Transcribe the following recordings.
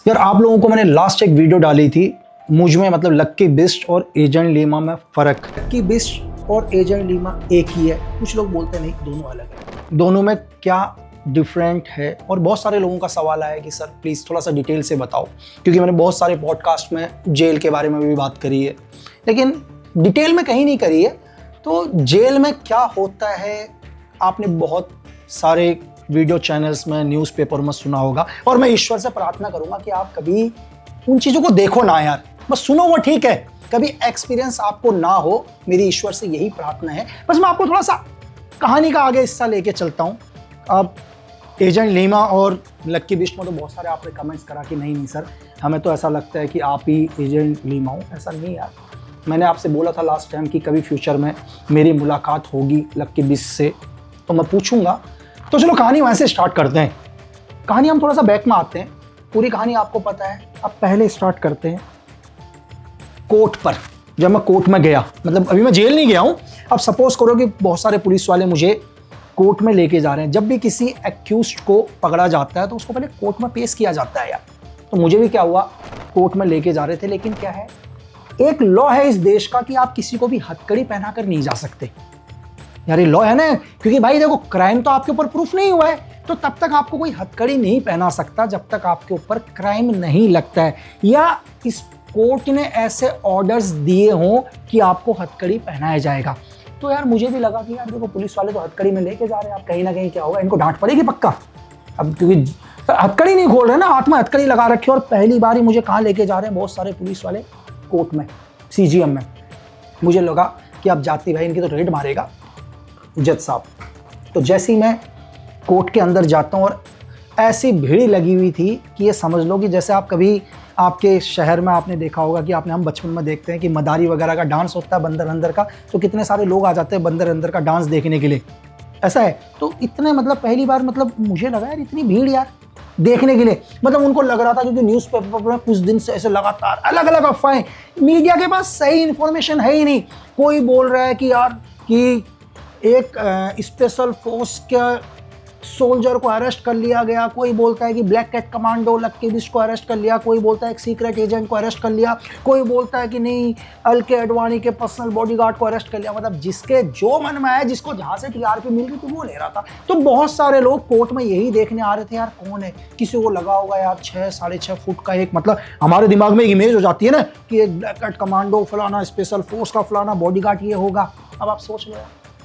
यार आप लोगों को मैंने लास्ट एक वीडियो डाली थी मुझ में, मतलब लक्की बिस्ट और एजेंट लीमा में फ़र्क। लक्की बिस्ट और एजेंट लीमा एक ही है, कुछ लोग बोलते नहीं दोनों अलग है। दोनों में क्या डिफरेंट है? और बहुत सारे लोगों का सवाल आया कि सर प्लीज़ थोड़ा सा डिटेल से बताओ, क्योंकि मैंने बहुत सारे पॉडकास्ट में जेल के बारे में भी बात करी है, लेकिन डिटेल में कहीं नहीं करी है। तो जेल में क्या होता है आपने बहुत सारे वीडियो चैनल्स में, न्यूज़पेपर में सुना होगा, और मैं ईश्वर से प्रार्थना करूंगा कि आप कभी उन चीज़ों को देखो ना यार, बस सुनो वो ठीक है, कभी एक्सपीरियंस आपको ना हो, मेरी ईश्वर से यही प्रार्थना है। बस मैं आपको थोड़ा सा कहानी का आगे हिस्सा लेके चलता हूँ। अब एजेंट लीमा और लक्की बिस्ट में तो बहुत सारे आपने कमेंट्स करा कि नहीं सर, हमें तो ऐसा लगता है कि आप ही एजेंट लीमा हो। ऐसा नहीं यार, मैंने आपसे बोला था लास्ट टाइम कि कभी फ्यूचर में मेरी मुलाकात होगी लक्की बिस्ट से तो मैं पूछूंगा। तो चलो कहानी वहाँ से स्टार्ट करते हैं। कहानी हम थोड़ा सा बैक में आते हैं, पूरी कहानी आपको पता है। अब पहले स्टार्ट करते हैं कोर्ट पर। जब मैं कोर्ट में गया, मतलब अभी मैं जेल नहीं गया हूँ, अब सपोज करो कि बहुत सारे पुलिस वाले मुझे कोर्ट में लेके जा रहे हैं। जब भी किसी एक्यूज्ड को पकड़ा जाता है तो उसको पहले कोर्ट में पेश किया जाता है यार। तो मुझे भी क्या हुआ, कोर्ट में लेके जा रहे थे, लेकिन क्या है, एक लॉ है इस देश का कि आप किसी को भी हथकड़ी पहनाकर नहीं जा सकते यार। ये लॉ है ना, क्योंकि भाई देखो क्राइम तो आपके ऊपर प्रूफ नहीं हुआ है, तो तब तक आपको कोई हथकड़ी नहीं पहना सकता जब तक आपके ऊपर क्राइम नहीं लगता है, या इस कोर्ट ने ऐसे ऑर्डर्स दिए हों कि आपको हथकड़ी पहनाया जाएगा। तो यार मुझे भी लगा कि यार देखो पुलिस वाले तो हथकड़ी में लेके जा रहे हैं, आप कहीं ना कहीं क्या होगा, इनको डांट पड़ेगी पक्का। अब क्योंकि हथकड़ी नहीं खोल रहे ना, हाथ में हथकड़ी लगा रखी है, और पहली बार ही मुझे कहाँ लेके जा रहे हैं, बहुत सारे पुलिस वाले कोर्ट में, CGM में। मुझे लगा कि अब जाती भाई इनकी तो रेड मारेगा जज साहब। तो जैसे ही मैं कोर्ट के अंदर जाता हूँ और ऐसी भीड़ लगी हुई थी कि ये समझ लो कि जैसे आप कभी आपके शहर में आपने देखा होगा कि हम बचपन में देखते हैं कि मदारी वगैरह का डांस होता है बंदर अंदर का, तो कितने सारे लोग आ जाते हैं बंदर अंदर का डांस देखने के लिए, ऐसा है। तो इतने मतलब पहली बार मतलब मुझे लगा यार इतनी भीड़ यार देखने के लिए, मतलब उनको लग रहा था क्योंकि न्यूज़पेपर में कुछ दिन से ऐसे लगातार अलग अलग अफवाहें, मीडिया के पास सही इन्फॉर्मेशन है ही नहीं। कोई बोल रहा है कि यार कि एक स्पेशल फोर्स के सोल्जर को अरेस्ट कर लिया गया, कोई बोलता है कि ब्लैक कैट कमांडो लक्की बिस्ट को अरेस्ट कर लिया, कोई बोलता है एक सीक्रेट एजेंट को अरेस्ट कर लिया, कोई बोलता है कि नहीं LK अडवाणी के पर्सनल बॉडीगार्ड को अरेस्ट कर लिया। मतलब जिसके जो मन में आया, जिसको जहाँ से TRP मिल गई तो वो ले रहा था। तो बहुत सारे लोग कोर्ट में यही देखने आ रहे थे यार कौन है। किसी को लगा होगा यार 6-6.5 फुट का एक, मतलब हमारे दिमाग में एक इमेज हो जाती है ना कि एक ब्लैक कैट कमांडो फलाना, स्पेशल फोर्स का फलाना बॉडीगार्ड ये होगा। अब आप सोच लो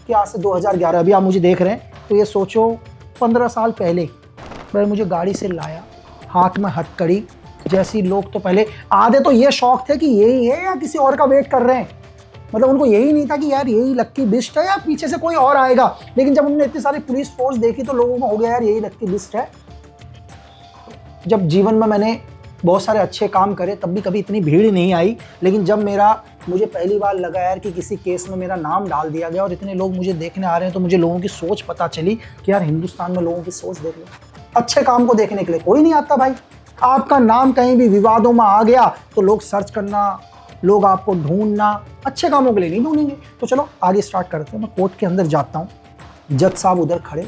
कि आज से 2011, अभी आप मुझे देख रहे हैं तो ये सोचो 15 साल पहले भाई मुझे गाड़ी से लाया, हाथ में हथकड़ी, जैसी लोग तो पहले आधे तो ये शौक थे कि यही है या किसी और का वेट कर रहे हैं, मतलब उनको यही नहीं था कि यार यही लक्की बिस्ट है या पीछे से कोई और आएगा। लेकिन जब उन्होंने इतनी सारी पुलिस फोर्स देखी तो लोगों में हो गया यार यही लक्की बिस्ट है। जब जीवन में मैंने बहुत सारे अच्छे काम करे तब भी कभी इतनी भीड़ नहीं आई, लेकिन जब मुझे पहली बार लगा यार कि किसी केस में मेरा नाम डाल दिया गया और इतने लोग मुझे देखने आ रहे हैं, तो मुझे लोगों की सोच पता चली कि यार हिंदुस्तान में लोगों की सोच देख लो, अच्छे काम को देखने के लिए कोई नहीं आता भाई। आपका नाम कहीं भी विवादों में आ गया तो लोग सर्च करना, लोग आपको ढूंढना, अच्छे कामों के लिए नहीं ढूंढेंगे। तो चलो आगे स्टार्ट करते हैं। मैं कोर्ट के अंदर जाता हूँ, जज साहब उधर खड़े,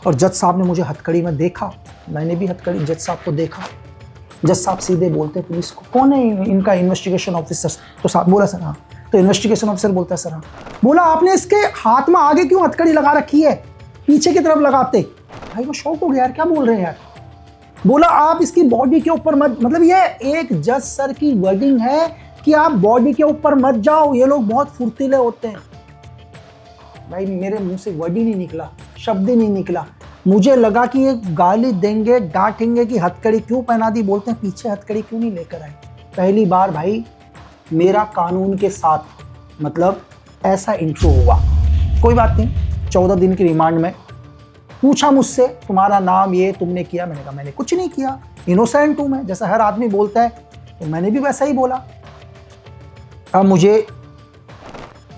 और जज साहब ने मुझे हथकड़ी में देखा, मैंने भी हथकड़ी जज साहब को देखा। जज साहब सीधे बोलते हैं पुलिस को, कौन है इनका इन्वेस्टिगेशन ऑफिसर? तो साहब बोला सर हाँ। तो इन्वेस्टिगेशन ऑफिसर बोलता है सर हाँ। बोला आपने इसके हाथ में आगे क्यों हथकड़ी लगा रखी है, पीछे की तरफ लगाते। भाई वो शौक हो गया यार, क्या बोल रहे हैं यार। बोला आप इसकी बॉडी के ऊपर मत, मतलब ये एक जज सर की वर्डिंग है कि आप बॉडी के ऊपर मत जाओ, ये लोग बहुत फुर्तीले होते हैं। भाई मेरे मुंह से वर्ड ही नहीं निकला, शब्द ही नहीं निकला। मुझे लगा कि ये गाली देंगे, डांटेंगे कि हथकड़ी क्यों पहना दी, बोलते हैं पीछे हथकड़ी क्यों नहीं लेकर आए। पहली बार भाई मेरा कानून के साथ मतलब ऐसा इंट्रो हुआ। कोई बात नहीं, 14 दिन की रिमांड में पूछा मुझसे तुम्हारा नाम ये तुमने किया, मैंने कहा मैंने कुछ नहीं किया, इनोसेंट हूं मैं, जैसा हर आदमी बोलता है, तो मैंने भी वैसा ही बोला। अब मुझे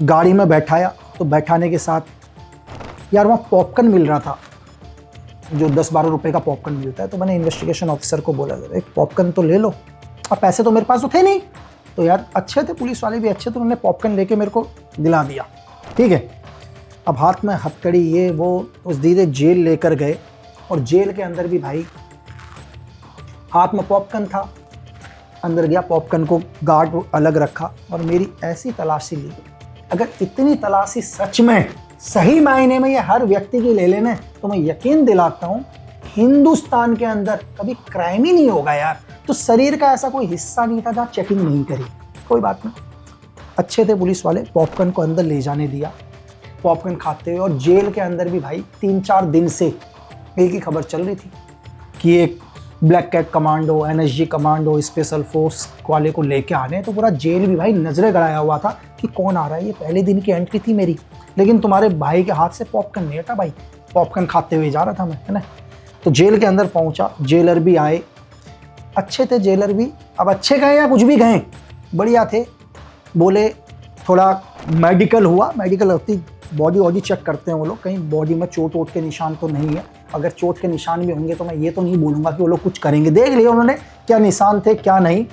गाड़ी में बैठाया, तो बैठाने के साथ यार वहाँ पॉपकॉर्न मिल रहा था, जो 10-12 रुपए का पॉपकॉर्न मिलता है। तो मैंने इन्वेस्टिगेशन ऑफिसर को बोला एक पॉपकॉर्न तो ले लो। अब पैसे तो मेरे पास तो थे नहीं, तो यार अच्छे थे पुलिस वाले भी अच्छे, तो उन्होंने पॉपकॉर्न लेके मेरे को दिला दिया। ठीक है, अब हाथ में हथकड़ी ये वो, उस धीरे जेल लेकर गए, और जेल के अंदर भी भाई हाथ में पॉपकॉर्न था, अंदर गया, पॉपकॉर्न को गार्ड अलग रखा और मेरी ऐसी तलाशी ली। अगर इतनी तलाशी सच में सही मायने में ये हर व्यक्ति की ले लेने तो मैं यकीन दिलाता हूँ हिंदुस्तान के अंदर कभी क्राइम ही नहीं होगा यार। तो शरीर का ऐसा कोई हिस्सा नहीं था जहाँ चेकिंग नहीं करी। कोई बात नहीं, अच्छे थे पुलिस वाले, पॉपकॉर्न को अंदर ले जाने दिया, पॉपकॉर्न खाते हुए। और जेल के अंदर भी भाई 3-4 दिन से एक ही खबर चल रही थी कि एक black cat commando, NSG commando, special force वाले को लेके आने। तो पूरा जेल भी भाई नजरें गड़ाया हुआ था कि कौन आ रहा है। ये पहले दिन की एंट्री थी मेरी, लेकिन तुम्हारे भाई के हाथ से पॉपकॉर्न नहीं हटा भाई, पॉपकॉर्न खाते हुए जा रहा था मैं, है ना। तो जेल के अंदर पहुंचा, जेलर भी आए, अच्छे थे जेलर भी। अब अच्छे गए या कुछ भी गए, बढ़िया थे। बोले थोड़ा मेडिकल हुआ, मेडिकल होती बॉडी वॉडी चेक करते हैं वो लोग, कहीं बॉडी में चोट वोट के निशान तो नहीं है। अगर चोट के निशान भी होंगे तो मैं ये तो नहीं बोलूँगा कि वो लोग कुछ करेंगे। देख लिया उन्होंने क्या निशान थे क्या नहीं।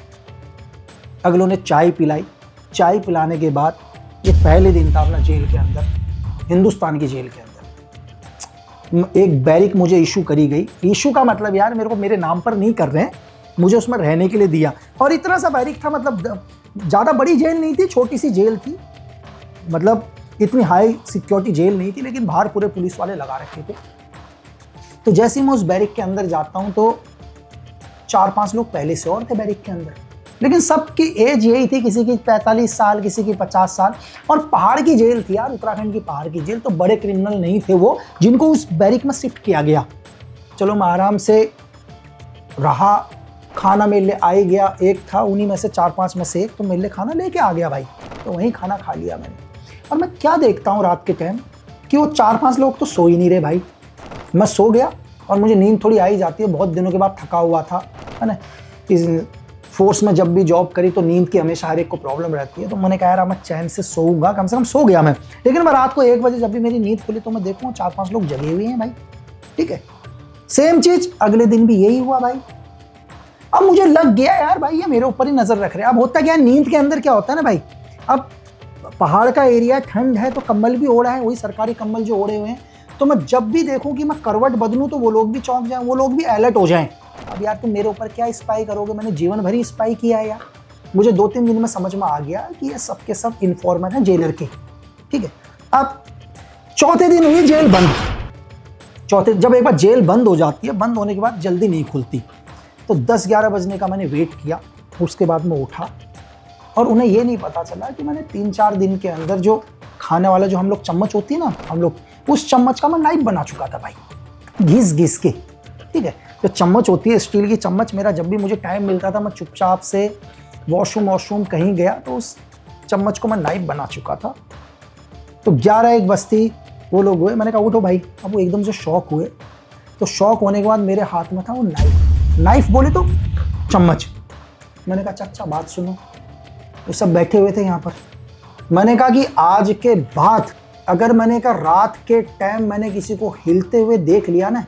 अगलों ने चाय पिलाई, चाय पिलाने के बाद ये पहले दिन था अपना जेल के अंदर, हिंदुस्तान की जेल के अंदर। एक बैरिक मुझे इशू करी गई। इशू का मतलब यार मेरे को मेरे नाम पर नहीं कर रहे हैं, मुझे उसमें रहने के लिए दिया। और इतना सा बैरिक था, मतलब ज़्यादा बड़ी जेल नहीं थी, छोटी सी जेल थी, मतलब इतनी हाई सिक्योरिटी जेल नहीं थी, लेकिन बाहर पूरे पुलिस वाले लगा रखे थे। तो जैसे ही मैं उस बैरिक के अंदर जाता हूँ तो 4-5 लोग पहले से और थे बैरिक के अंदर, लेकिन सबकी एज यही थी, किसी की 45 साल, किसी की 50 साल। और पहाड़ की जेल थी यार, उत्तराखंड की पहाड़ की जेल, तो बड़े क्रिमिनल नहीं थे वो जिनको उस बैरिक में शिफ्ट किया गया। चलो मैं आराम से रहा, खाना मेरे लिए आ ही गया। एक था उन्हीं में से 4-5 में से एक, तो मेरे लिए खाना लेके आ गया भाई, तो वहीं खाना खा लिया मैंने। और मैं क्या देखता हूँ रात के टाइम कि वो 4-5 लोग तो सो ही नहीं रहे भाई। मैं सो गया और मुझे नींद थोड़ी आ ही जाती है, बहुत दिनों के बाद थका हुआ था, है ना। इस फोर्स में जब भी जॉब करी तो नींद की हमेशा हर एक को प्रॉब्लम रहती है। तो मैंने कहा यार मैं चैन से सोऊंगा, कम से कम सो गया मैं। लेकिन मैं रात को 1 बजे जब भी मेरी नींद खुली तो मैं देखूँ 4-5 लोग जगे हुए हैं भाई, ठीक है। सेम चीज अगले दिन भी यही हुआ भाई। अब मुझे लग गया यार भाई ये मेरे ऊपर ही नजर रख रहे हैं। अब होता क्या है, नींद के अंदर क्या होता है ना भाई, अब पहाड़ का एरिया, ठंड है तो कंबल भी ओढ़ा है, वही सरकारी कंबल जो ओढ़े हुए हैं। तो मैं जब भी देखूं कि मैं करवट बदलूं तो वो लोग भी चौंक जाएं, वो लोग भी अलर्ट हो जाएं। अब यार तुम मेरे ऊपर क्या स्पाई करोगे, मैंने जीवन भर ही स्पाई किया है यार। मुझे 2-3 दिन में समझ में आ गया कि ये सब के सब इन्फॉर्मर हैं जेलर के, ठीक है। अब चौथे दिन हुई जेल बंद। जब एक बार जेल बंद हो जाती है, बंद होने के बाद जल्दी नहीं खुलती, तो 10-11 बजने का मैंने वेट किया। उसके बाद मैं उठा और उन्हें ये नहीं पता चला कि मैंने 3-4 दिन के अंदर जो खाने वाला जो हम लोग चम्मच होती है ना, हम लोग उस चम्मच का मैं नाइफ बना चुका था भाई, घिस घिस के, ठीक है। जो चम्मच होती है स्टील की चम्मच, मेरा जब भी मुझे टाइम मिलता था मैं चुपचाप से वॉशरूम कहीं गया तो उस चम्मच को मैं नाइफ बना चुका था। तो 11-1 बजती वो लोग हुए, मैंने कहा उठो भाई। अब वो एकदम से शॉक हुए, तो शॉक होने के बाद मेरे हाथ में था वो नाइफ बोले तो चम्मच। मैंने कहा चाचा बात सुनो, वो सब बैठे हुए थे यहाँ पर। मैंने कहा कि आज के बाद अगर मैंने कहा रात के टाइम मैंने किसी को हिलते हुए देख लिया ना,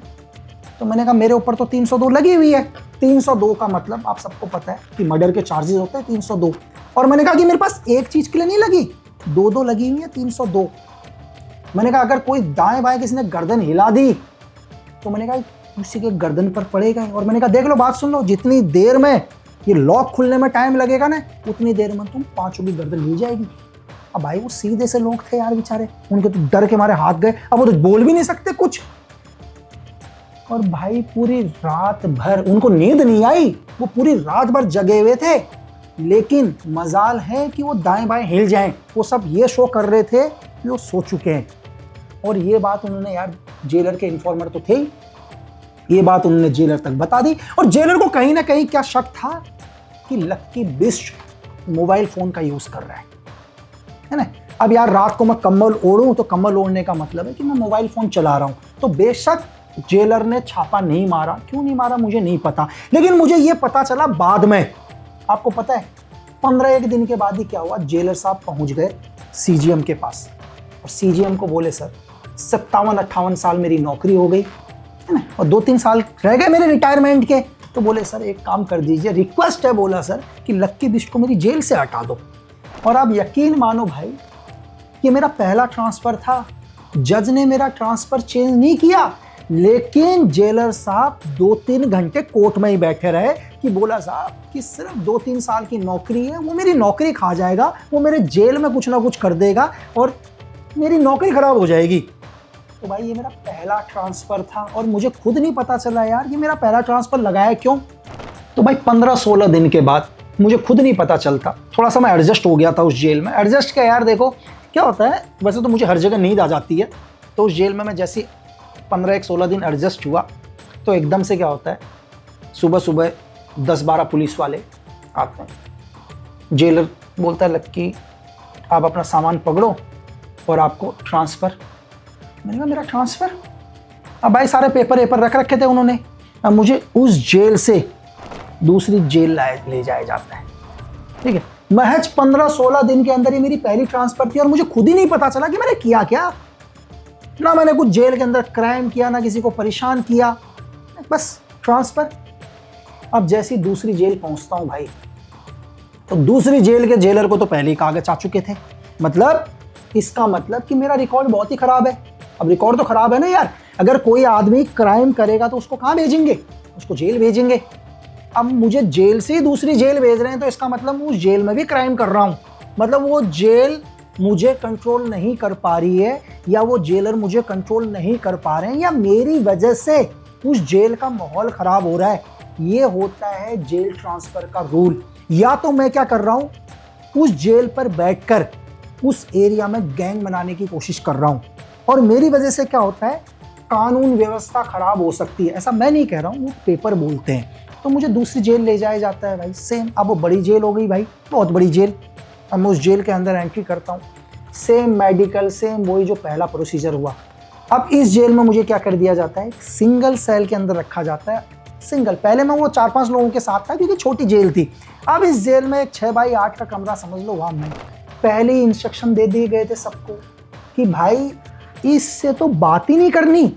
तो मैंने कहा मेरे ऊपर तो 302 लगी हुई है। 302 का मतलब आप सबको पता है कि मर्डर के चार्जेस होते हैं 302। और मैंने कहा कि मेरे पास एक चीज के लिए नहीं लगी, 2 लगी हुई है 302। मैंने कहा अगर कोई दाएं बाएं किसी ने गर्दन हिला दी तो मैंने कहा उसी के गर्दन पर पड़ेगा। और मैंने कहा देख लो बात सुन लो, जितनी देर में ये लॉक खुलने में टाइम लगेगा ना, उतनी देर में तुम 5 की गर्दन हिल जाएगी। अब भाई वो सीधे से लोग थे यार बेचारे, उनके तो डर के मारे हाथ गए। अब वो तो बोल भी नहीं सकते कुछ। और भाई पूरी रात भर उनको नींद नहीं आई, वो पूरी रात भर जगे हुए थे। लेकिन मजाल है कि वो दाएं बाएं हिल जाएं, वो सब ये शो कर रहे थे कि वो सो चुके हैं। और ये बात उन्होंने यार, जेलर के इन्फॉर्मर तो थे ही, ये बात उन्होंने जेलर तक बता दी। और जेलर को कहीं ना कहीं क्या शक था कि लक्की बिस्ट मोबाइल फोन का यूज कर रहा है ना। अब यार रात को मैं कम्बल ओढ़ूं तो कम्बल ओढ़ने का मतलब है कि मैं मोबाइल फोन चला रहा हूं। तो बेशक जेलर ने छापा नहीं मारा, क्यों नहीं मारा मुझे नहीं पता, लेकिन मुझे ये पता चला बाद में। आपको पता है 15-1 दिन के बाद ही क्या हुआ, जेलर साहब पहुंच गए सीजीएम के पास और सीजीएम को बोले सर 57-58 साल मेरी नौकरी हो गई है ना, और 2-3 साल रह गए मेरे रिटायरमेंट के। तो बोले सर एक काम कर दीजिए, रिक्वेस्ट है बोला सर कि लक्की बिस्ट को मेरी जेल से हटा दो। और आप यकीन मानो भाई, ये मेरा पहला ट्रांसफर था, जज ने मेरा ट्रांसफर चेंज नहीं किया, लेकिन जेलर साहब 2-3 घंटे कोर्ट में ही बैठे रहे कि बोला साहब कि सिर्फ 2-3 साल की नौकरी है, वो मेरी नौकरी खा जाएगा, वो मेरे जेल में कुछ ना कुछ कर देगा और मेरी नौकरी खराब हो जाएगी। तो भाई ये मेरा पहला ट्रांसफ़र था और मुझे खुद नहीं पता चला यार ये मेरा पहला ट्रांसफ़र लगाया क्यों। तो भाई 15-16 दिन के बाद मुझे खुद नहीं पता चलता, थोड़ा सा मैं एडजस्ट हो गया था उस जेल में। एडजस्ट क्या यार, देखो क्या होता है, वैसे तो मुझे हर जगह नींद आ जाती है, तो उस जेल में मैं जैसे 15-16 दिन एडजस्ट हुआ तो एकदम से क्या होता है, सुबह सुबह 10-12 पुलिस वाले आते हैं। जेलर बोलता है लक्की आप अपना सामान पकड़ो और आपको ट्रांसफ़र। मैंने कहा मेरा ट्रांसफ़र? अब भाई सारे पेपर रख रखे थे उन्होंने। अब मुझे उस जेल से दूसरी जेल ले जाया जाता है, ठीक है। महज 15-16 दिन के अंदर ही मेरी पहली ट्रांसफ़र थी और मुझे खुद ही नहीं पता चला कि मैंने किया क्या। ना मैंने कुछ जेल के अंदर क्राइम किया, ना किसी को परेशान किया, बस ट्रांसफ़र। अब जैसी दूसरी जेल पहुंचता हूं भाई, तो दूसरी जेल के जेलर को तो पहले ही कागज आ चुके थे। मतलब इसका मतलब कि मेरा रिकॉर्ड बहुत ही ख़राब है। अब रिकॉर्ड तो ख़राब है ना यार, अगर कोई आदमी क्राइम करेगा तो उसको कहाँ भेजेंगे, उसको जेल भेजेंगे। अब मुझे जेल से ही दूसरी जेल भेज रहे हैं, तो इसका मतलब मैं उस जेल में भी क्राइम कर रहा हूँ। मतलब वो जेल मुझे कंट्रोल नहीं कर पा रही है, या वो जेलर मुझे कंट्रोल नहीं कर पा रहे हैं, या मेरी वजह से उस जेल का माहौल ख़राब हो रहा है। ये होता है जेल ट्रांसफ़र का रूल। या तो मैं क्या कर रहा हूँ, उस जेल पर बैठकर उस एरिया में गैंग बनाने की कोशिश कर रहा हूँ, और मेरी वजह से क्या होता है, कानून व्यवस्था ख़राब हो सकती है। ऐसा मैं नहीं कह रहा हूँ, वो पेपर बोलते हैं। तो मुझे दूसरी जेल ले जाया जाता है भाई, सेम। अब वो बड़ी जेल हो गई भाई, बहुत बड़ी जेल। अब मैं उस जेल के अंदर एंट्री करता हूँ, सेम मेडिकल, सेम वही जो पहला प्रोसीजर हुआ। अब इस जेल में मुझे क्या कर दिया जाता है, सिंगल सेल के अंदर रखा जाता है। सिंगल, पहले मैं वो 4-5 लोगों के साथ था क्योंकि छोटी जेल थी। अब इस जेल में एक 6x8 का कमरा समझ लो, वहाँ मैं पहले ही इंस्ट्रक्शन दे दिए गए थे सबको कि भाई इससे तो बात ही नहीं करनी।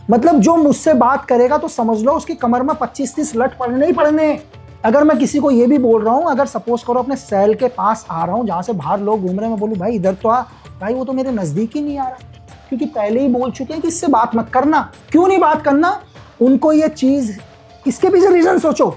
मतलब जो मुझसे बात करेगा तो समझ लो उसकी कमर में 25-30 लट पड़ने ही पड़ने। अगर मैं किसी को ये भी बोल रहा हूँ, अगर सपोज करो अपने सेल के पास आ रहा हूँ जहाँ से बाहर लोग घूम रहे हैं, मैं बोलूँ भाई इधर तो आ, भाई वो तो मेरे नज़दीक ही नहीं आ रहा, क्योंकि पहले ही बोल चुके हैं कि इससे बात मत करना। क्यों नहीं बात करना, उनको ये चीज़, इसके पीछे रीज़न सोचो।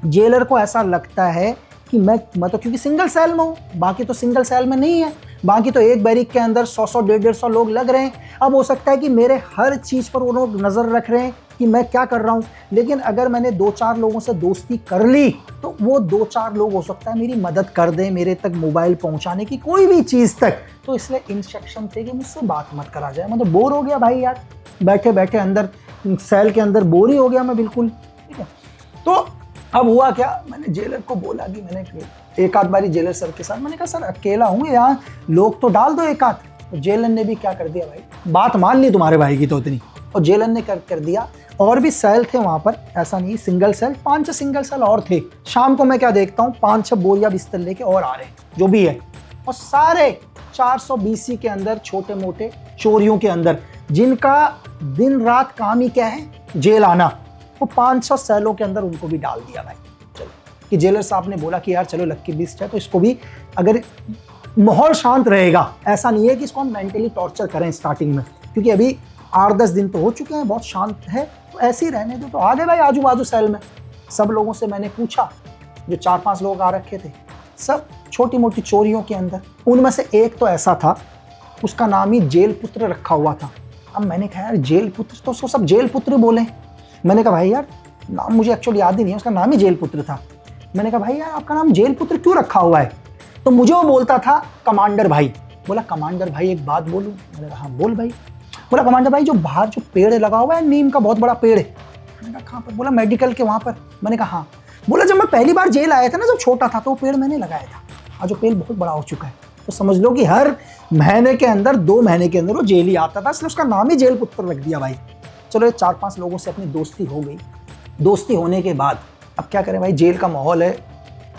जेलर को ऐसा लगता है कि मैं तो क्योंकि सिंगल सेल में हूँ, बाकी तो सिंगल सेल में नहीं है, बाकी तो एक बैरिक के अंदर 100-100, 150-150 लोग लग रहे हैं। अब हो सकता है कि मेरे हर चीज़ पर वो लोग नज़र रख रहे हैं कि मैं क्या कर रहा हूँ। लेकिन अगर मैंने 2-4 लोगों से दोस्ती कर ली तो वो 2-4 लोग हो सकता है मेरी मदद कर दें, मेरे तक मोबाइल पहुँचाने की, कोई भी चीज़ तक। तो इसलिए इंस्ट्रक्शन थे कि मुझसे बात मत करा जाए। मैं तो बोर हो गया भाई यार, बैठे बैठे अंदर सेल के अंदर बोर ही हो गया मैं बिल्कुल, ठीक है। तो अब हुआ क्या, मैंने जेलर को बोला कि मैंने एक आध बारी जेलर सर के साथ, मैंने कहा सर अकेला हूँ यहाँ, लोग तो डाल दो एक आध। तो जेलर ने भी क्या कर दिया भाई, बात मान ली तुम्हारे भाई की तो इतनी, और जेलर ने कर दिया। और भी सेल थे वहाँ पर, ऐसा नहीं सिंगल सेल, 5-6 सिंगल सेल और थे। शाम को मैं क्या देखता हूँ, 5-6 बोरिया बिस्तर लेके और आ रहे हैं जो भी है, और सारे 400 BC के अंदर छोटे मोटे चोरियों के अंदर, जिनका दिन रात काम ही क्या है, जेल आना, वो 500 सेलों के अंदर उनको भी डाल दिया भाई। चलो कि जेलर साहब ने बोला कि यार चलो लक्की बिस्ट है तो इसको भी, अगर माहौल शांत रहेगा, ऐसा नहीं है कि इसको हम मेंटली टॉर्चर करें स्टार्टिंग में, क्योंकि अभी 8-10 दिन तो हो चुके हैं, बहुत शांत है, तो ऐसे ही रहने दो। तो आ गए भाई आजू बाजू सेल में। सब लोगों से मैंने पूछा, जो 4-5 लोग आ रखे थे, सब छोटी मोटी चोरियों के अंदर। उनमें से एक तो ऐसा था, उसका नाम ही जेल पुत्र रखा हुआ था। अब मैंने कहा यार जेल पुत्र, तो उसको सब जेल पुत्र बोले। मैंने कहा भाई यार नाम मुझे एक्चुअली याद ही नहीं है, उसका नाम ही जेल पुत्र था। मैंने कहा भाई यार आपका नाम जेल पुत्र क्यों रखा हुआ है, तो मुझे वो बोलता था कमांडर भाई। बोला कमांडर भाई एक बात बोलूं, मैंने कहा हाँ बोल भाई। बोला कमांडर भाई जो बाहर जो पेड़ लगा हुआ है नीम का, बहुत बड़ा पेड़ है। मैंने कहा कहाँ पर, बोला मेडिकल के वहाँ पर। मैंने कहा हाँ। बोला जब मैं पहली बार जेल आया था ना, जब छोटा था, तो वो पेड़ मैंने लगाया था, आज वो पेड़ बहुत बड़ा हो चुका है, तो समझ लो कि हर महीने के अंदर 2 महीने के अंदर वो जेल ही आता था, इसलिए उसका नाम ही जेल पुत्र रख दिया भाई। चलो ये 4-5 लोगों से अपनी दोस्ती हो गई। दोस्ती होने के बाद अब क्या करें भाई, जेल का माहौल है,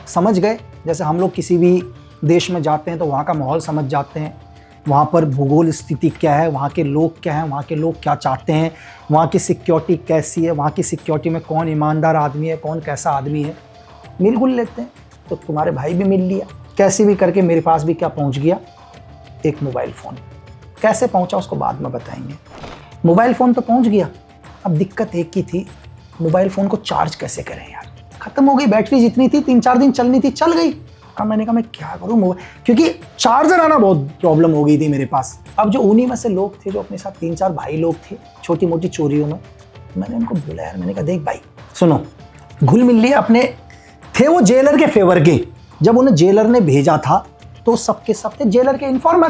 समझ गए। जैसे हम लोग किसी भी देश में जाते हैं तो वहाँ का माहौल समझ जाते हैं, वहाँ पर भूगोल स्थिति क्या है, वहाँ के लोग क्या हैं, वहाँ के लोग क्या चाहते हैं, वहाँ की सिक्योरिटी कैसी है, वहाँ की सिक्योरिटी में कौन ईमानदार आदमी है, कौन कैसा आदमी है, मिल गुल लेते हैं। तो तुम्हारे भाई भी मिल लिया, कैसे भी करके मेरे पास भी क्या पहुँच गया, एक मोबाइल फ़ोन। कैसे पहुँचा उसको बाद में बताएंगे। मोबाइल फ़ोन तो पहुँच गया, अब दिक्कत एक ही थी, मोबाइल फ़ोन को चार्ज कैसे करें यार, ख़त्म हो गई बैटरी, जितनी थी 3-4 दिन चलनी थी चल गई। अब मैंने कहा मैं क्या करूँ मोबाइल, क्योंकि चार्जर आना बहुत प्रॉब्लम हो गई थी मेरे पास। अब जो उन्हीं में से लोग थे जो अपने साथ 3-4 भाई लोग थे छोटी मोटी चोरियों में, मैंने उनको बोला यार, मैंने कहा देख भाई सुनो, घुल मिल लिए अपने थे वो जेलर के फेवर के। जब उन्हें जेलर ने भेजा था तो सबके सब थे जेलर के इन्फॉर्मर,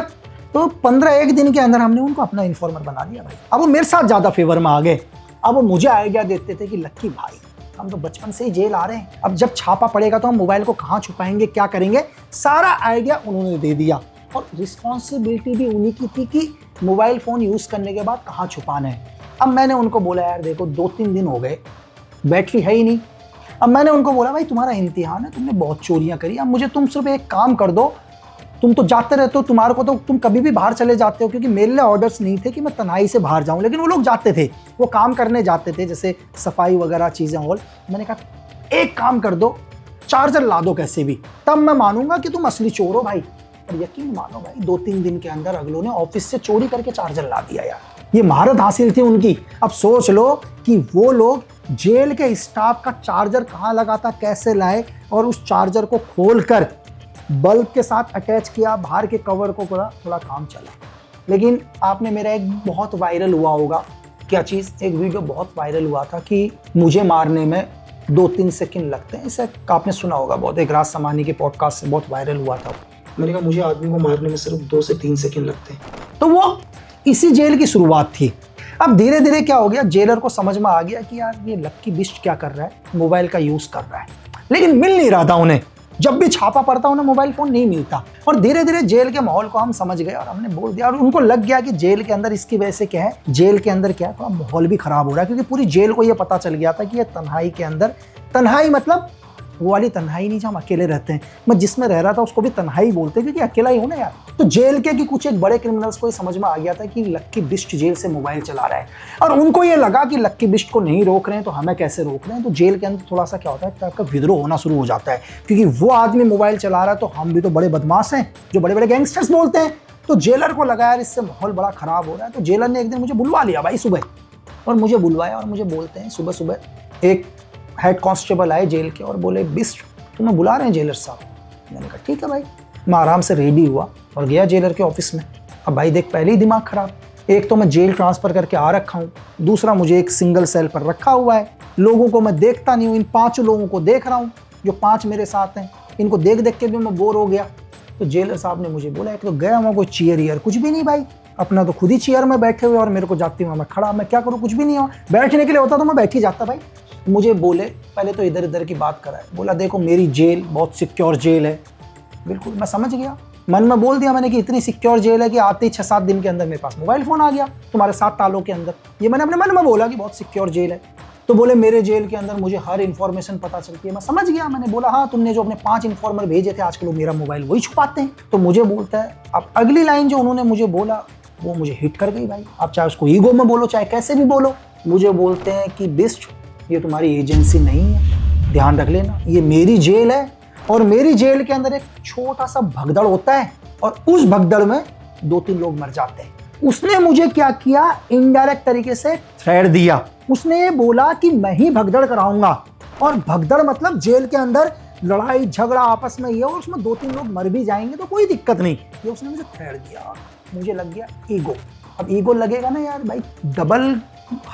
तो 15-1 दिन के अंदर हमने उनको अपना इन्फॉर्मर बना दिया भाई। अब वो मेरे साथ ज़्यादा फेवर में आ गए। अब वो मुझे आइडिया देते थे कि लक्की भाई हम तो बचपन से ही जेल आ रहे हैं, अब जब छापा पड़ेगा तो हम मोबाइल को कहाँ छुपाएंगे, क्या करेंगे, सारा आइडिया उन्होंने दे दिया। और रिस्पॉन्सिबिलिटी भी उन्हीं की थी कि मोबाइल फ़ोन यूज़ करने के बाद कहाँ छुपाना है। अब मैंने उनको बोला यार देखो 2-3 दिन हो गए, बैटरी है ही नहीं। अब मैंने उनको बोला भाई तुम्हारा इम्तिहान है, तुमने बहुत चोरियाँ करी, अब मुझे तुम सिर्फ एक काम कर दो, तुम तो जाते रहते हो, तुम्हारे को तो तुम कभी भी बाहर चले जाते हो, क्योंकि मेरे लिए ऑर्डर्स नहीं थे कि मैं तन्हाई से बाहर जाऊं, लेकिन वो लोग जाते थे, वो काम करने जाते थे जैसे सफाई वगैरह चीज़ें और। मैंने कहा एक काम कर दो, चार्जर ला दो कैसे भी, तब मैं मानूंगा कि तुम असली चोर हो भाई। और यकीन मानो भाई 2-3 दिन के अंदर अगलों ने ऑफिस से चोरी करके चार्जर ला दिया यार। ये महारत हासिल थी उनकी। अब सोच लो कि वो लोग जेल के स्टाफ का चार्जर कहाँ लगा था, कैसे लाए, और उस चार्जर को खोल कर बल्ब के साथ अटैच किया, बाहर के कवर को थोड़ा काम चला। लेकिन आपने मेरा एक बहुत वायरल हुआ होगा, क्या चीज़, एक वीडियो बहुत वायरल हुआ था कि मुझे मारने में 2-3 सेकंड लगते हैं, इसे आपने सुना होगा बहुत, एक राज समानी के पॉडकास्ट से बहुत वायरल हुआ था। मैंने कहा मुझे आदमी को मारने में सिर्फ 2 से 3 सेकंड लगते हैं। तो वो इसी जेल की शुरुआत थी। अब धीरे धीरे क्या हो गया, जेलर को समझ में आ गया कि यार ये लक्की बिस्ट क्या कर रहा है, मोबाइल का यूज़ कर रहा है, लेकिन मिल नहीं रहा था उन्हें। जब भी छापा पड़ता उन्हें मोबाइल फ़ोन नहीं मिलता। और धीरे धीरे जेल के माहौल को हम समझ गए और हमने बोल दिया, और उनको लग गया कि जेल के अंदर इसकी वजह से क्या है, जेल के अंदर क्या है, थोड़ा माहौल भी ख़राब हो रहा है, क्योंकि पूरी जेल को ये पता चल गया था कि ये तन्हाई के अंदर, तन्हाई मतलब वो वाली तन्हाई नहीं जहाँ हम अकेले रहते हैं, मैं जिसमें रह रहा था उसको भी तन्हाई बोलते हैं, क्योंकि अकेला ही हूँ ना यार। तो जेल के कि कुछ एक बड़े क्रिमिनल्स को ये समझ में आ गया था कि लक्की बिस्ट जेल से मोबाइल चला रहा है, और उनको ये लगा कि लक्की बिस्ट को नहीं रोक रहे हैं तो हमें कैसे रोक रहे हैं। तो जेल के अंदर थोड़ा सा क्या होता है, टाइप का विद्रोह होना शुरू हो जाता है, क्योंकि वो आदमी मोबाइल चला रहा है तो हम भी तो बड़े बदमाश हैं जो बड़े बड़े गैंगस्टर्स बोलते हैं। तो जेलर को लगा यार इससे माहौल बड़ा ख़राब हो रहा है। तो जेलर ने एक दिन मुझे बुलवा लिया भाई सुबह, और मुझे बुलवाया और मुझे बोलते हैं सुबह सुबह एक हेड कांस्टेबल आए जेल के और बोले बिस्ट तुम्हें बुला रहे हैं जेलर साहब। मैंने कहा ठीक है भाई। मैं आराम से रेडी हुआ और गया जेलर के ऑफिस में। अब भाई देख पहले ही दिमाग खराब, एक तो मैं जेल ट्रांसफ़र करके आ रखा हूँ, दूसरा मुझे एक सिंगल सेल पर रखा हुआ है, लोगों को मैं देखता नहीं हूँ, इन 5 लोगों को देख रहा हूँ जो 5 मेरे साथ हैं, इनको देख देख के भी मैं बोर हो गया। तो जेलर साहब ने मुझे बोला एक तो गया हुआ कोई चेयर ईयर कुछ भी नहीं भाई, अपना तो खुद ही चेयर में बैठे हुए और मेरे को जाती हूँ मैं खड़ा, मैं क्या करूँ, कुछ भी नहीं हो, बैठने के लिए होता तो मैं बैठ ही जाता भाई। मुझे बोले पहले तो इधर इधर की बात कराए, बोला देखो मेरी जेल बहुत सिक्योर जेल है। बिल्कुल मैं समझ गया, मन में बोल दिया मैंने कि इतनी सिक्योर जेल है कि आते ही 6-7 दिन के अंदर मेरे पास मोबाइल फ़ोन आ गया तुम्हारे 7 तालों के अंदर। ये मैंने अपने मन में बोला कि बहुत सिक्योर जेल है। तो बोले मेरे जेल के अंदर मुझे हर इन्फॉर्मेशन पता चलती है। मैं समझ गया, मैंने बोला हाँ तुमने जो अपने 5 इन्फॉर्मर भेजे थे आजकल वो मेरा मोबाइल वही छुपाते हैं। तो मुझे बोलता है, अब अगली लाइन जो उन्होंने मुझे बोला वो मुझे हिट कर गई भाई। आप चाहे उसको ईगो में बोलो चाहे कैसे भी बोलो, मुझे बोलते हैं कि बिस्ट ये तुम्हारी एजेंसी नहीं है, ध्यान रख लेना ये मेरी जेल है, और मेरी जेल के अंदर एक छोटा सा भगदड़ होता है और उस भगदड़ में 2-3 लोग मर जाते हैं। उसने मुझे क्या किया, इनडायरेक्ट तरीके से थ्रेट दिया। उसने ये बोला कि मैं ही भगदड़ कराऊंगा, और भगदड़ मतलब जेल के अंदर लड़ाई झगड़ा आपस में ये, और उसमें 2-3 लोग मर भी जाएंगे तो कोई दिक्कत नहीं। ये उसने मुझे थ्रेट दिया, मुझे लग गया ईगो। अब ईगो लगेगा ना यार भाई, डबल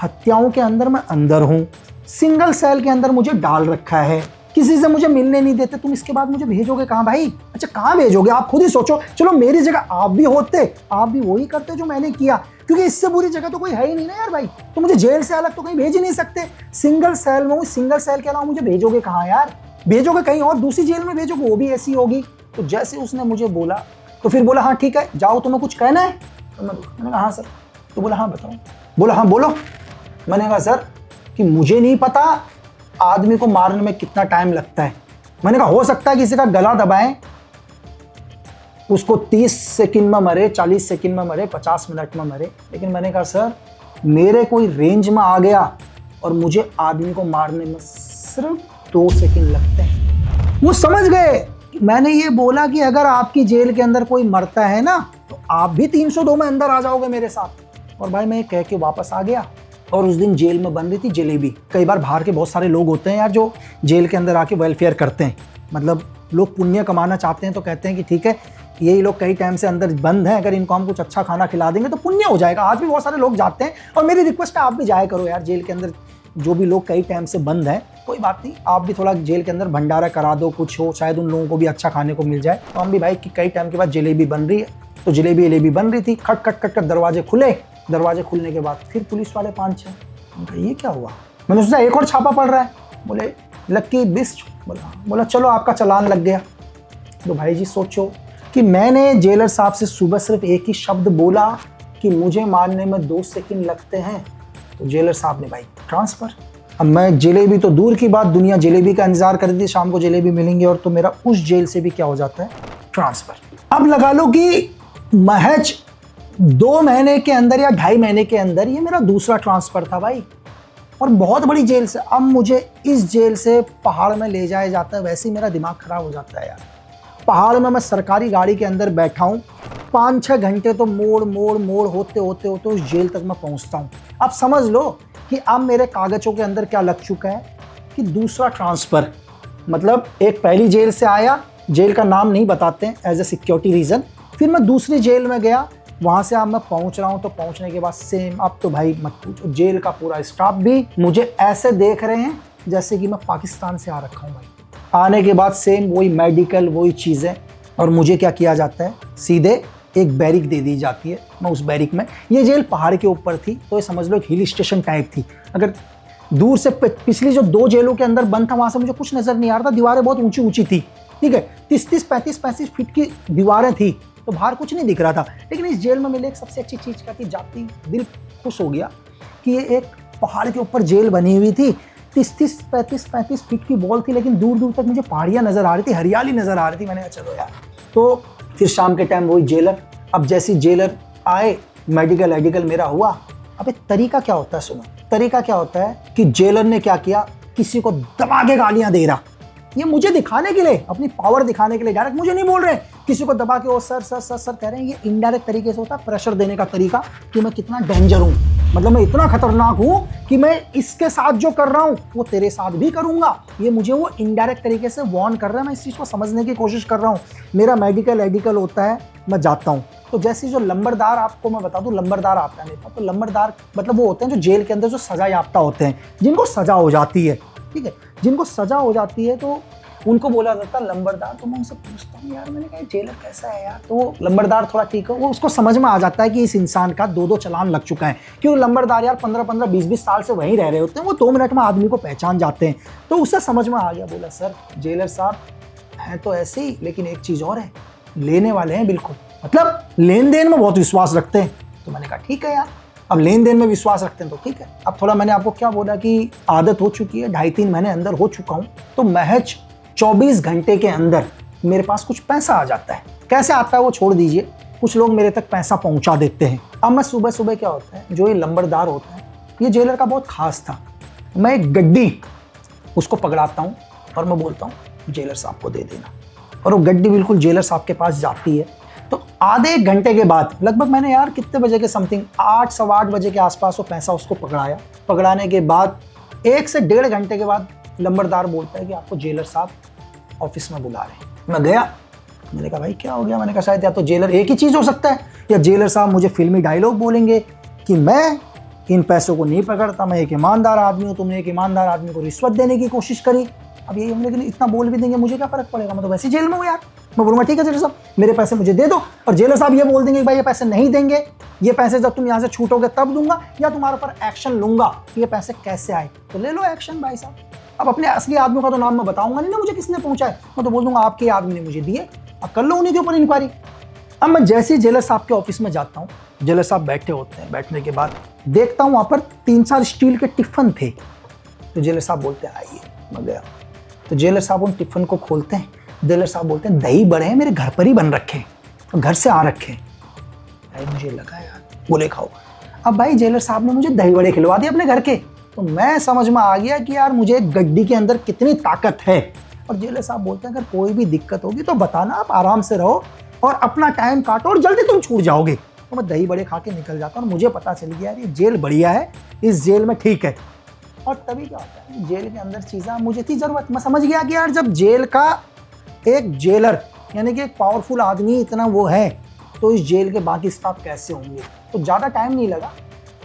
हत्याओं के अंदर मैं अंदर हूँ, सिंगल सेल के अंदर मुझे डाल रखा है, किसी से मुझे मिलने नहीं देते, तुम इसके बाद मुझे भेजोगे कहाँ भाई? अच्छा कहाँ भेजोगे आप खुद ही सोचो। चलो मेरी जगह आप भी होते, आप भी वही करते जो मैंने किया, क्योंकि इससे बुरी जगह तो कोई है ही नहीं ना यार भाई। तो मुझे जेल से अलग तो कहीं भेज ही नहीं सकते, सिंगल सेल में हूँ, सिंगल सेल के अलावा मुझे भेजोगे कहाँ यार? भेजोगे कहीं और दूसरी जेल में भेजोगे, वो भी ऐसी होगी। तो जैसे उसने मुझे बोला तो फिर बोला हाँ ठीक है जाओ, तुम्हें कुछ कहना है? तो मैंने कहा हाँ सर। तो बोला हाँ बताओ। बोला हाँ बोलो। मैंने कहा सर कि मुझे नहीं पता आदमी को मारने में कितना टाइम लगता है। मैंने कहा हो सकता है किसी का गला दबाएं, उसको 30 सेकंड में मरे, 40 सेकंड में मरे, 50 मिनट में मरे, लेकिन मैंने कहा सर मेरे कोई रेंज में आ गया और मुझे आदमी को मारने में सिर्फ 2 सेकंड लगते हैं। वो समझ गए। मैंने ये बोला कि अगर आपकी जेल के अंदर कोई मरता है ना तो आप भी 302 में अंदर आ जाओगे मेरे साथ। और भाई मैं कह के वापस आ गया और उस दिन जेल में बन रही थी जलेबी। कई बार बाहर के बहुत सारे लोग होते हैं यार जो जेल के अंदर आके वेलफेयर करते हैं, मतलब लोग पुण्य कमाना चाहते हैं तो कहते हैं कि ठीक है यही लोग कई टाइम से अंदर बंद हैं, अगर इनको हम कुछ अच्छा खाना खिला देंगे तो पुण्य हो जाएगा। आज भी बहुत सारे लोग जाते हैं और मेरी रिक्वेस्ट है आप भी जाया करो यार जेल के अंदर। जो भी लोग कई टाइम से बंद हैं कोई बात नहीं, आप भी थोड़ा जेल के अंदर भंडारा करा दो, कुछ हो, शायद उन लोगों को भी अच्छा खाने को मिल जाए। तो हम भी भाई कि कई टाइम के बाद जलेबी बन रही है, तो जलेबी बन रही थी, खट खट खट खट दरवाजे खुले। दरवाजे खुलने के बाद फिर पुलिस वाले 5-6। ये क्या हुआ? मैंने सोचा एक और छापा पड़ रहा है। बोले लक्की बिस्ट। बोला चलो आपका चालान लग गया। तो भाई जी सोचो कि मैंने जेलर साहब से सुबह सिर्फ एक ही शब्द बोला कि मुझे मारने में 2 सेकंड लगते हैं, तो जेलर साहब ने भाई ट्रांसफ़र। अब मैं जलेबी तो दूर की बात, दुनिया जलेबी का इंतजार कर रही थी, शाम को जलेबी मिलेंगे, और तो मेरा उस जेल से भी क्या हो जाता है, ट्रांसफ़र। अब लगा लो कि महज 2 महीने के अंदर या 2.5 महीने के अंदर ये मेरा दूसरा ट्रांसफ़र था भाई, और बहुत बड़ी जेल से। अब मुझे इस जेल से पहाड़ में ले जाया जाता है, वैसे ही मेरा दिमाग ख़राब हो जाता है यार। पहाड़ में मैं सरकारी गाड़ी के अंदर बैठा हूँ, 5-6 घंटे तो मोड़ होते उस जेल तक मैं पहुँचता हूँ। अब समझ लो कि अब मेरे कागज़ों के अंदर क्या लग चुका है कि दूसरा ट्रांसफ़र। मतलब एक पहली जेल से आया, जेल का नाम नहीं बताते हैं एज ए सिक्योरिटी रीज़न, फिर मैं दूसरी जेल में गया, वहाँ से अब मैं पहुँच रहा हूँ। तो पहुँचने के बाद सेम, अब तो भाई मत पूछो, जेल का पूरा स्टाफ भी मुझे ऐसे देख रहे हैं जैसे कि मैं पाकिस्तान से आ रखा हूँ भाई। आने के बाद सेम वही मेडिकल, वही चीज़ें, और मुझे क्या किया जाता है, सीधे एक बैरिक दे दी जाती है। मैं उस बैरिक में, ये जेल पहाड़ के ऊपर थी तो ये समझ लो एक हिल स्टेशन टाइप थी। अगर दूर से पिछली जो 2 जेलों के अंदर बंद था वहाँ से मुझे कुछ नज़र नहीं आ रहा था, दीवारें बहुत ऊंची ऊंची थी, ठीक है, 35 फीट की दीवारें थी, तो बाहर कुछ नहीं दिख रहा था। लेकिन इस जेल में मिले एक सबसे अच्छी चीज़ क्या थी, जाती दिल खुश हो गया कि ये एक पहाड़ के ऊपर जेल बनी हुई थी। 35 फीट की वॉल थी, लेकिन दूर दूर तक मुझे पहाड़ियाँ नज़र आ रही थी, हरियाली नज़र आ रही थी। मैंने कहा चलो यार। तो फिर शाम के टाइम वही जेलर, अब जैसी जेलर आए, मेडिकल मेरा हुआ। अब एक तरीका क्या होता है, सुनो, तरीका क्या होता है कि जेलर ने क्या किया, किसी को दबा के गालियाँ दे रहा, ये मुझे दिखाने के लिए, अपनी पावर दिखाने के लिए, डायरेक्ट मुझे नहीं बोल रहे, किसी को दबा के वो सर कह रहे हैं। ये इनडायरेक्ट तरीके से होता है प्रेशर देने का तरीका, कि मैं कितना डेंजर हूँ, मतलब मैं इतना खतरनाक हूँ कि मैं इसके साथ जो कर रहा हूँ वो तेरे साथ भी करूँगा। ये मुझे वो इनडायरेक्ट तरीके से वार्न कर रहा है। मैं इस चीज़ को समझने की कोशिश कर रहा हूँ। मेरा मेडिकल होता है, मैं जाता हूँ, तो जैसे जो लंबरदार, आपको मैं बता दूं, लंबरदार आता है मेरे पास। तो लंबरदार मतलब वो होते हैं जो जेल के अंदर जो सजा याफ्ता होते हैं, जिनको सजा हो जाती है, ठीक है, जिनको सजा हो जाती है तो उनको बोला जाता है लंबरदार। तो मैं उनसे पूछता हूँ यार, मैंने कहा जेलर कैसा है यार, तो वो लंबरदार थोड़ा ठीक है, वो उसको समझ में आ जाता है कि इस इंसान का 2-2 चालान लग चुका है, क्योंकि लंबरदार यार 15-15, 20-20 साल से वहीं रह रहे होते हैं, वो 2 मिनट में आदमी को पहचान जाते हैं। तो उससे समझ में आ गया। बोला सर जेलर साहब हैं तो ऐसे ही, लेकिन एक चीज़ और है, लेने वाले हैं बिल्कुल, मतलब लेन देन में बहुत विश्वास रखते हैं। तो मैंने कहा ठीक है यार, अब लेन देन में विश्वास रखते हैं तो ठीक है। अब थोड़ा मैंने आपको क्या बोला कि आदत हो चुकी है, 2.5-3 महीने अंदर हो चुका हूँ, तो महज 24 घंटे के अंदर मेरे पास कुछ पैसा आ जाता है। कैसे आता है वो छोड़ दीजिए, कुछ लोग मेरे तक पैसा पहुंचा देते हैं। अब मैं सुबह क्या होता है, जो ये लंबरदार होता है, ये जेलर का बहुत खास था, मैं एक गड्डी उसको पकड़ाता हूँ और मैं बोलता हूँ जेलर साहब को दे देना, और वो गड्डी बिल्कुल जेलर साहब के पास जाती है। तो आधे घंटे के बाद, लगभग मैंने यार कितने बजे के समथिंग, 8 सवा 8 बजे के आसपास वो पैसा उसको पकड़ाया। पकड़ाने के बाद 1 से 1.5 घंटे के बाद लंबरदार बोलता है कि आपको जेलर साहब ऑफिस में बुला रहे हैं। मैं गया, मैंने कहा भाई क्या हो गया। मैंने कहा शायद या तो जेलर, एक ही चीज़ हो सकता है, या जेलर साहब मुझे फिल्मी डायलॉग बोलेंगे कि मैं इन पैसों को नहीं पकड़ता, मैं एक ईमानदार आदमी हूँ, तुमने एक ईमानदार आदमी को रिश्वत देने की कोशिश करी। अब ये लेकिन इतना बोल भी देंगे, मुझे क्या फ़र्क पड़ेगा, मैं तो वैसे जेल में हूँ यार। मैं बोलूँगा ठीक है जेलर साहब मेरे पैसे मुझे दे दो, और जेलर साहब ये बोल देंगे कि भाई ये पैसे नहीं देंगे, ये पैसे जब तुम यहाँ से छूटोगे तब दूंगा, या तुम्हारे ऊपर एक्शन लूंगा कि ये पैसे कैसे आए। तो ले लो एक्शन भाई साहब। अब अपने असली आदमियों का तो नाम मैं बताऊंगा नहीं ना, मुझे किसने पहुंचाए, मैं तो बोल दूंगा आपके आदमी ने मुझे दिए, अब कर लो उन्हीं के ऊपर इंक्वायरी। अब मैं जैसे ही जेलर साहब के ऑफिस में जाता हूँ, जेलर साहब बैठे होते हैं, बैठने के बाद देखता हूँ वहाँ पर 3-4 स्टील के टिफ़न थे। तो जेलर साहब बोलते हैं आइए। मैं गया तो जेलर साहब उन टिफ़न को खोलते हैं। जेलर साहब बोलते हैं दही बड़े हैं, मेरे घर पर ही बन रखे हैं, घर से आ रखे हैं। भाई मुझे लगा यार, बोले खाओ। अब भाई जेलर साहब ने मुझे दही बड़े खिलवा दिए अपने घर के, तो मैं समझ में आ गया कि यार मुझे गड्डी के अंदर कितनी ताकत है। और जेलर साहब बोलते हैं अगर कोई भी दिक्कत होगी तो बताना, आप आराम से रहो और अपना टाइम काटो और जल्दी तुम छूट जाओगे। तो मैं दही बड़े खा के निकल जाता और मुझे पता चल गया यार ये जेल बढ़िया है, इस जेल में ठीक है। और तभी क्या होता है, जेल के अंदर चीज़ें मुझे थी ज़रूरत, मैं समझ गया कि यार जब जेल का एक जेलर यानी कि एक पावरफुल आदमी इतना वो है, तो इस जेल के बाकी स्टाफ कैसे होंगे। तो ज़्यादा टाइम नहीं लगा,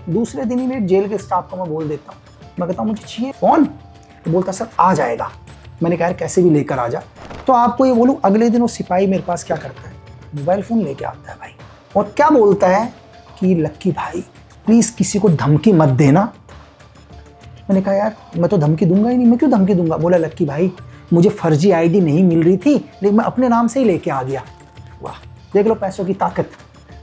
दूसरे दिन ही मेरे जेल के स्टाफ को मैं बोल देता हूँ, मैं कहता हूँ मुझे चाहिए फ़ोन, तो बोलता सर आ जाएगा। मैंने कहा यार कैसे भी लेकर आ जा। तो आपको ये बोलूँ, अगले दिन वो सिपाही मेरे पास क्या करता है, मोबाइल फ़ोन लेके आता है भाई, और क्या बोलता है कि लक्की भाई प्लीज़ किसी को धमकी मत देना। मैंने कहा यार मैं तो धमकी दूंगा ही नहीं, मैं क्यों धमकी दूंगा। बोला लक्की भाई मुझे फर्जी आईडी नहीं मिल रही थी, लेकिन मैं अपने नाम से ही लेके आ गया। वाह, देख लो पैसों की ताकत।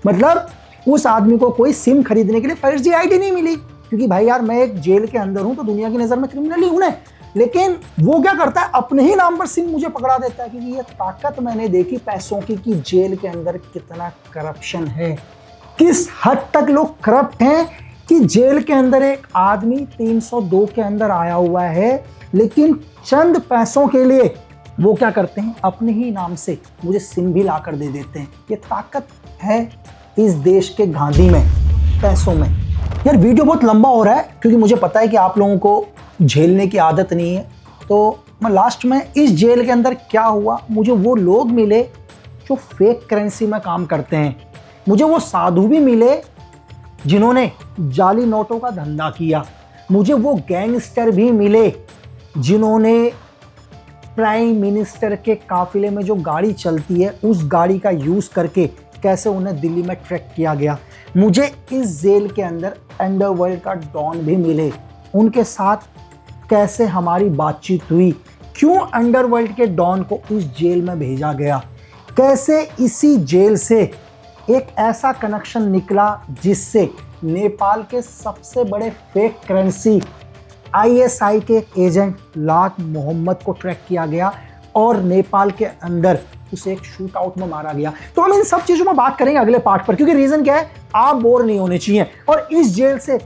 मतलब उस आदमी को कोई सिम खरीदने के लिए फर्जी आईडी नहीं मिली, क्योंकि भाई यार मैं एक जेल के अंदर हूं तो दुनिया की नज़र में क्रिमिनल ही हूं ना, लेकिन वो क्या करता है अपने ही नाम पर सिम मुझे पकड़ा देता है। क्योंकि ये ताकत मैंने देखी पैसों की, कि जेल के अंदर कितना करप्शन है, किस हद तक लोग करप्ट हैं, कि जेल के अंदर एक आदमी 302 के अंदर आया हुआ है, लेकिन चंद पैसों के लिए वो क्या करते हैं अपने ही नाम से मुझे सिम भी ला कर दे देते हैं। ये ताकत है इस देश के गांधी में, पैसों में। यार वीडियो बहुत लंबा हो रहा है क्योंकि मुझे पता है कि आप लोगों को झेलने की आदत नहीं है, तो मैं लास्ट में इस जेल के अंदर क्या हुआ, मुझे वो लोग मिले जो फेक करेंसी में काम करते हैं, मुझे वो साधु भी मिले जिन्होंने जाली नोटों का धंधा किया, मुझे वो गैंगस्टर भी मिले जिन्होंने प्राइम मिनिस्टर के काफिले में जो गाड़ी चलती है उस गाड़ी का यूज़ करके कैसे उन्हें दिल्ली में ट्रैक किया गया। मुझे इस जेल के अंदर अंडरवर्ल्ड का डॉन भी मिले, उनके साथ कैसे हमारी बातचीत हुई, क्यों अंडरवर्ल्ड के डॉन को इस जेल में भेजा गया, कैसे इसी जेल से एक ऐसा कनेक्शन निकला जिससे नेपाल के सबसे बड़े फेक करेंसी ISI के एजेंट लाट मोहम्मद को ट्रैक किया गया और नेपाल के अंदर उसे एक शूट आउट में मारा गया। तो हम इन सब चीज़ों में बात करेंगे अगले पार्ट पर, क्योंकि रीज़न क्या है, आप बोर नहीं होने चाहिए। और इस जेल से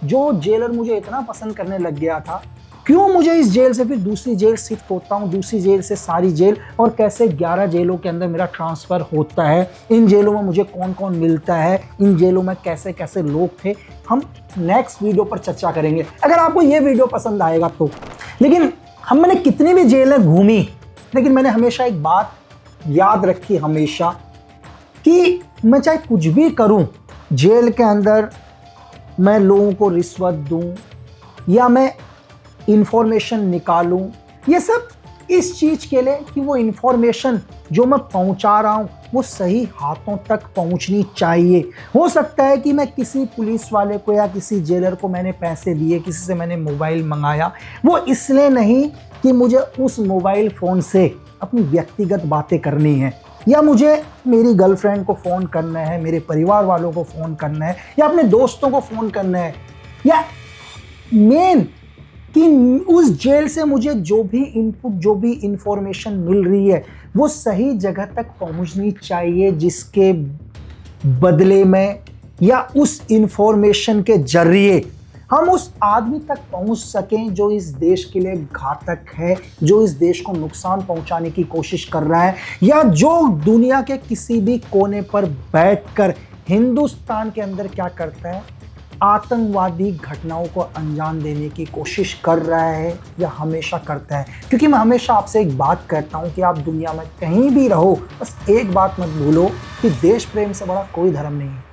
जो जेलर मुझे इतना पसंद करने लग गया था, क्यों मुझे इस जेल से फिर दूसरी जेल शिफ्ट होता हूँ, दूसरी जेल से सारी जेल, और कैसे 11 जेलों के अंदर मेरा ट्रांसफ़र होता है, इन जेलों में मुझे कौन कौन मिलता है, इन जेलों में कैसे कैसे लोग थे, हम नेक्स्ट वीडियो पर चर्चा करेंगे अगर आपको ये वीडियो पसंद आएगा तो। लेकिन मैंने कितनी भी जेलें घूमी, लेकिन मैंने हमेशा एक बात याद रखी हमेशा, कि मैं चाहे कुछ भी करूं जेल के अंदर, मैं लोगों को रिश्वत दूं या मैं इंफॉर्मेशन निकालूं, ये सब इस चीज़ के लिए कि वो इंफॉर्मेशन जो मैं पहुंचा रहा हूं वो सही हाथों तक पहुंचनी चाहिए। हो सकता है कि मैं किसी पुलिस वाले को या किसी जेलर को मैंने पैसे दिए, किसी से मैंने मोबाइल मंगाया, वो इसलिए नहीं कि मुझे उस मोबाइल फ़ोन से अपनी व्यक्तिगत बातें करनी है, या मुझे मेरी गर्लफ्रेंड को फ़ोन करना है, मेरे परिवार वालों को फ़ोन करना है, या अपने दोस्तों को फ़ोन करना है, या मेन कि उस जेल से मुझे जो भी इनपुट, जो भी इंफॉर्मेशन मिल रही है वो सही जगह तक पहुंचनी चाहिए, जिसके बदले में या उस इंफॉर्मेशन के जरिए हम उस आदमी तक पहुंच सकें जो इस देश के लिए घातक है, जो इस देश को नुकसान पहुंचाने की कोशिश कर रहा है, या जो दुनिया के किसी भी कोने पर बैठकर हिंदुस्तान के अंदर क्या करता है, आतंकवादी घटनाओं को अंजाम देने की कोशिश कर रहा है या हमेशा करता है। क्योंकि मैं हमेशा आपसे एक बात कहता हूं कि आप दुनिया में कहीं भी रहो, बस एक बात मत भूलो कि देश प्रेम से बड़ा कोई धर्म नहीं है।